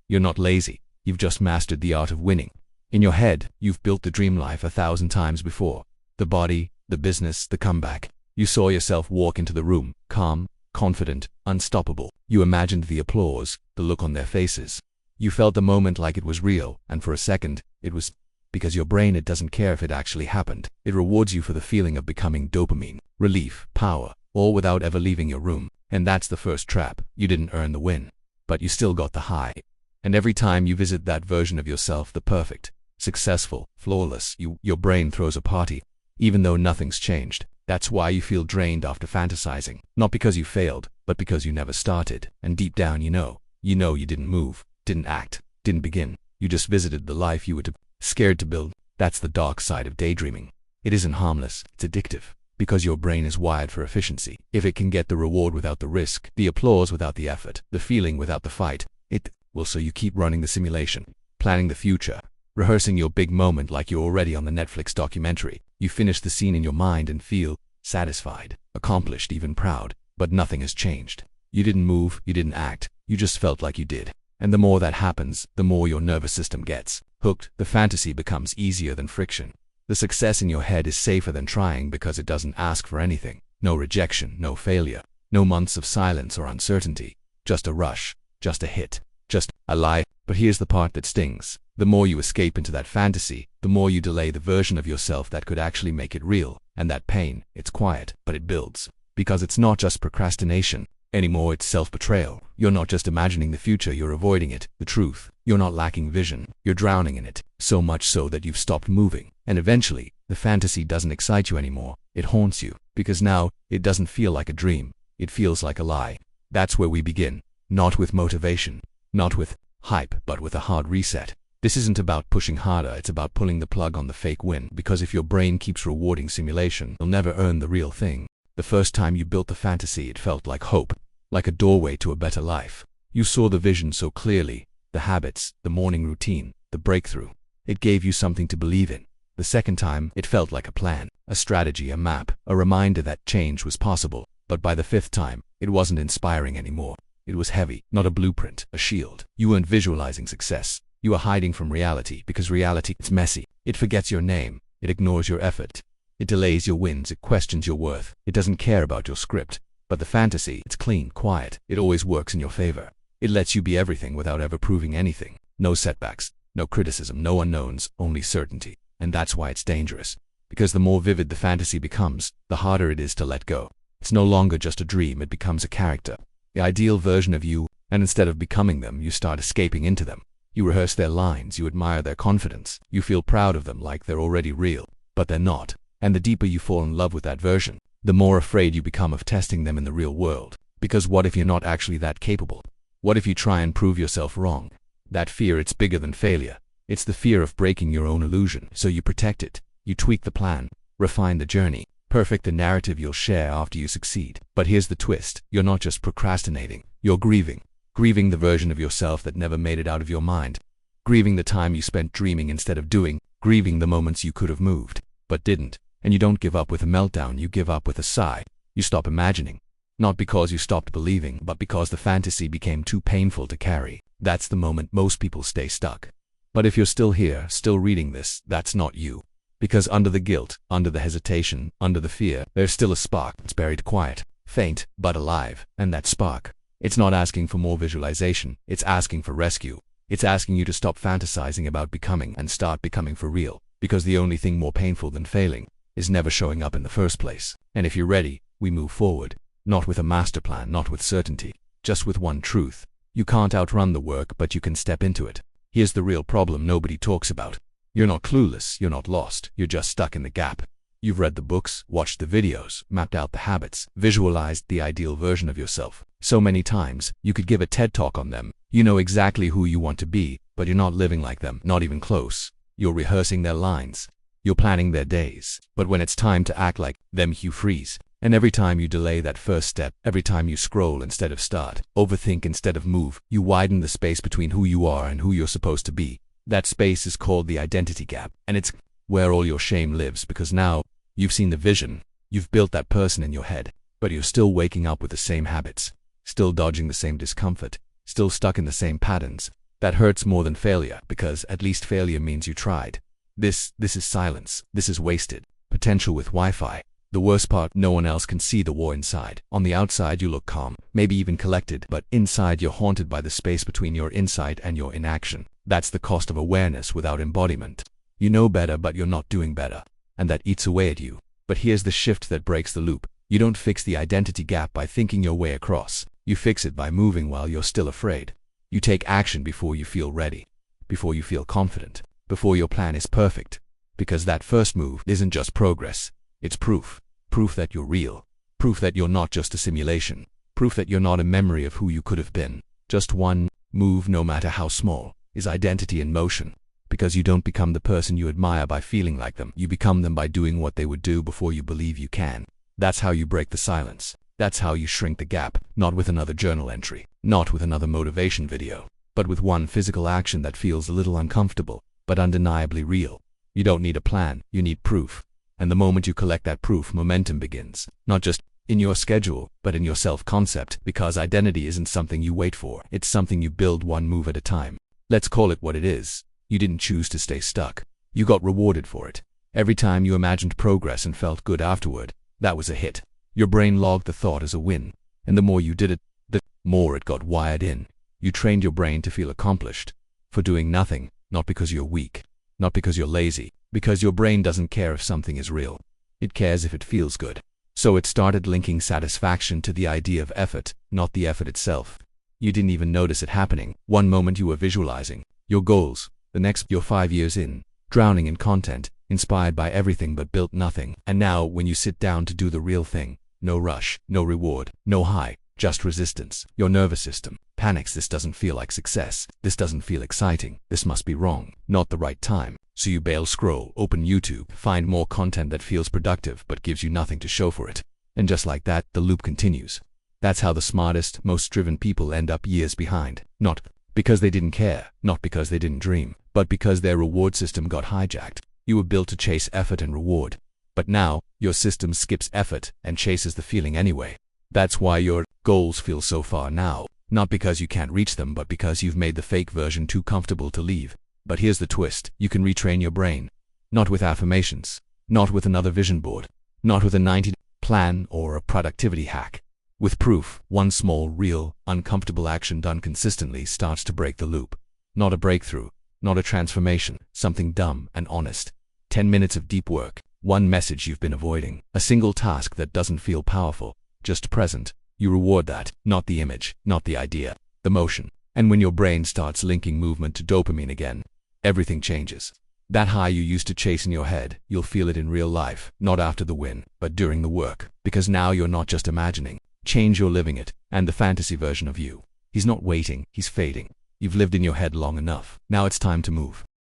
You're not lazy. You've just mastered the art of winning. In your head, you've built the dream life 1,000 times before. The body, the business, the comeback. You saw yourself walk into the room, calm, confident, unstoppable. You imagined the applause, the look on their faces. You felt the moment like it was real, and for a second, it was because your brain, it doesn't care if it actually happened. It rewards you for the feeling of becoming dopamine, relief, power, all without ever leaving your room. And that's the first trap. You didn't earn the win, but you still got the high. And every time you visit that version of yourself, the perfect, successful, flawless, your brain throws a party, even though nothing's changed. That's why you feel drained after fantasizing. Not because you failed, but because you never started. And deep down you know you didn't move, didn't act, didn't begin. You just visited the life you were scared to build. That's the dark side of daydreaming. It isn't harmless, it's addictive. Because your brain is wired for efficiency. If it can get the reward without the risk, the applause without the effort, the feeling without the fight, it will. So you keep running the simulation, planning the future, rehearsing your big moment like you're already on the Netflix documentary. You finish the scene in your mind and feel satisfied, accomplished, even proud. But nothing has changed. You didn't move, you didn't act, you just felt like you did. And the more that happens, the more your nervous system gets hooked. The fantasy becomes easier than friction. The success in your head is safer than trying because it doesn't ask for anything. No rejection, no failure, no months of silence or uncertainty. Just a rush, just a hit, just a lie. But here's the part that stings. The more you escape into that fantasy, the more you delay the version of yourself that could actually make it real. And that pain, it's quiet, but it builds. Because it's not just procrastination anymore, it's self-betrayal. You're not just imagining the future, you're avoiding it. The truth, you're not lacking vision, you're drowning in it. So much so that you've stopped moving. And eventually, the fantasy doesn't excite you anymore. It haunts you. Because now, it doesn't feel like a dream. It feels like a lie. That's where we begin. Not with motivation, not with hype, but with a hard reset. This isn't about pushing harder, it's about pulling the plug on the fake win. Because if your brain keeps rewarding simulation, you'll never earn the real thing. The first time you built the fantasy, it felt like hope, like a doorway to a better life. You saw the vision so clearly, the habits, the morning routine, the breakthrough. It gave you something to believe in. The second time, it felt like a plan, a strategy, a map, a reminder that change was possible. But by the fifth time, it wasn't inspiring anymore. It was heavy, not a blueprint, a shield. You weren't visualizing success. You were hiding from reality, because reality, it's messy. It forgets your name. It ignores your effort. It delays your wins. It questions your worth. It doesn't care about your script. But the fantasy, it's clean, quiet. It always works in your favor. It lets you be everything without ever proving anything. No setbacks, no criticism, no unknowns, only certainty. And that's why it's dangerous. Because the more vivid the fantasy becomes, the harder it is to let go. It's no longer just a dream, it becomes a character. The ideal version of you, and instead of becoming them, you start escaping into them. You rehearse their lines, you admire their confidence, you feel proud of them like they're already real. But they're not. And the deeper you fall in love with that version, the more afraid you become of testing them in the real world. Because what if you're not actually that capable? What if you try and prove yourself wrong? That fear, it's bigger than failure. It's the fear of breaking your own illusion. So you protect it. You tweak the plan, refine the journey, perfect the narrative you'll share after you succeed. But here's the twist. You're not just procrastinating. You're grieving. Grieving the version of yourself that never made it out of your mind. Grieving the time you spent dreaming instead of doing. Grieving the moments you could have moved, but didn't. And you don't give up with a meltdown, you give up with a sigh. You stop imagining. Not because you stopped believing, but because the fantasy became too painful to carry. That's the moment most people stay stuck. But if you're still here, still reading this, that's not you. Because under the guilt, under the hesitation, under the fear, there's still a spark. It's buried quiet, faint, but alive. And that spark, it's not asking for more visualization, it's asking for rescue. It's asking you to stop fantasizing about becoming and start becoming for real. Because the only thing more painful than failing is never showing up in the first place. And if you're ready, we move forward. Not with a master plan, not with certainty, just with one truth. You can't outrun the work, but you can step into it. Here's the real problem nobody talks about. You're not clueless, you're not lost, you're just stuck in the gap. You've read the books, watched the videos, mapped out the habits, visualized the ideal version of yourself so many times, you could give a TED talk on them. You know exactly who you want to be, but you're not living like them, not even close. You're rehearsing their lines. You're planning their days. But when it's time to act like them, you freeze. And every time you delay that first step, every time you scroll instead of start, overthink instead of move, you widen the space between who you are and who you're supposed to be. That space is called the identity gap. And it's where all your shame lives, because now you've seen the vision. You've built that person in your head, but you're still waking up with the same habits, still dodging the same discomfort, still stuck in the same patterns. That hurts more than failure, because at least failure means you tried. This is silence. This is wasted potential with Wi-Fi. The worst part, no one else can see the war inside. On the outside you look calm, maybe even collected, but inside you're haunted by the space between your insight and your inaction. That's the cost of awareness without embodiment. You know better, but you're not doing better, and that eats away at you. But here's the shift that breaks the loop. You don't fix the identity gap by thinking your way across. You fix it by moving while you're still afraid. You take action before you feel ready, before you feel confident, before your plan is perfect. Because that first move isn't just progress, it's proof. Proof that you're real. Proof that you're not just a simulation. Proof that you're not a memory of who you could have been. Just one move, no matter how small, is identity in motion. Because you don't become the person you admire by feeling like them. You become them by doing what they would do before you believe you can. That's how you break the silence. That's how you shrink the gap, not with another journal entry, not with another motivation video, but with one physical action that feels a little uncomfortable, but undeniably real. You don't need a plan, you need proof. And the moment you collect that proof, momentum begins. Not just in your schedule, but in your self-concept, because identity isn't something you wait for. It's something you build one move at a time. Let's call it what it is. You didn't choose to stay stuck. You got rewarded for it. Every time you imagined progress and felt good afterward, that was a hit. Your brain logged the thought as a win. And the more you did it, the more it got wired in. You trained your brain to feel accomplished. For doing nothing, not because you're weak, not because you're lazy, because your brain doesn't care if something is real. It cares if it feels good. So it started linking satisfaction to the idea of effort, not the effort itself. You didn't even notice it happening. One moment you were visualizing your goals, the next you're 5 years in, drowning in content, inspired by everything but built nothing. And now when you sit down to do the real thing, no rush, no reward, no high, just resistance. Your nervous system panics. This doesn't feel like success. This doesn't feel exciting. This must be wrong, not the right time. So you bail, scroll, open YouTube, find more content that feels productive but gives you nothing to show for it. And just like that, the loop continues. That's how the smartest, most driven people end up years behind. Not because they didn't care, not because they didn't dream, but because their reward system got hijacked. You were built to chase effort and reward. But now, your system skips effort and chases the feeling anyway. That's why your goals feel so far now. Not because you can't reach them, but because you've made the fake version too comfortable to leave. But here's the twist. You can retrain your brain. Not with affirmations. Not with another vision board. Not with a 90-day plan or a productivity hack. With proof. One small, real, uncomfortable action done consistently starts to break the loop. Not a breakthrough. Not a transformation. Something dumb and honest. 10 minutes of deep work. One message you've been avoiding. A single task that doesn't feel powerful. Just present. You reward that. Not the image. Not the idea. The motion. And when your brain starts linking movement to dopamine again, everything changes. That high you used to chase in your head, you'll feel it in real life, not after the win, but during the work. Because now you're not just imagining. Change, you're living it. And the fantasy version of you. He's not waiting, he's fading. You've lived in your head long enough. Now it's time to move.